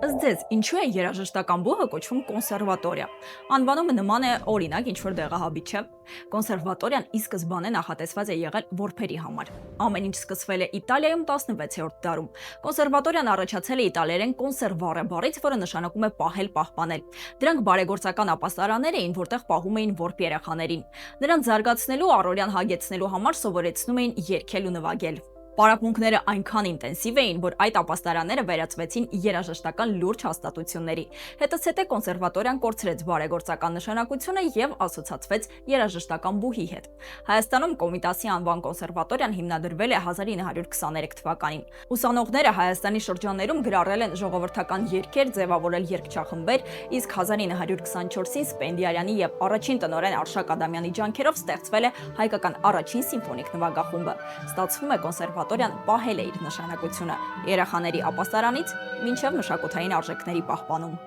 Ըստ ձեզ, ինչու է երաժշտական բուհը կոչվում կոնսերվատորիա։ Անվանումը նման է օրինակ ինչ-որ դեղահաբի, չէ։ Կոնսերվատորիան ի սկզբանե նախատեսված է եղել որբերի համար։ Ամեն ինչ սկսվել է Իտալիայում 16-րդ դարում։ Կոնսերվատորիան առաջացել է իտալերեն կոնսերվարե բառից, որը նշանակում է պահել, պահպանել։ Դրանք բարեգործական ապաստարաններ էին, որտեղ պահում էին որբ երեխաներին։ Նրանց զարգացնելու, առօրյան հագեցնելու համար սովորեցնում էին երգել ու նվագել։ Պարապմունքները այնքան ինտենսիվ էին, որ այդ ապաստարանները վերածվեցին երաժշտական լուրջ հաստատությունների։ Հետզհետե կոնսերվատորիան կորցրեց բարեգործական նշանակությունը եւ ասոցացվեց երաժշտական բուհի հետ։ Հայաստանում Կոմիտասի անվան կոնսերվատորիան հիմնադրվել է 1923 թվականին։ Ուսանողները Հայաստանի շրջաններում գրառել են ժողովրդական երգեր, ձևավորել երգչախմբեր, իսկ 1924-ին Սպենդիարյանի եւ առաջին տնօրեն Արշակ Ադամյանի ջանքերով ստեղծվել է հայկական առաջին սիմֆոնիկ նվագախումբը։ Ստացվում է կոնսերվատորիան պահել է իր նշանակությունը երեխաների ապաստարանից մինչև մշակութային արժեքների պահպանում։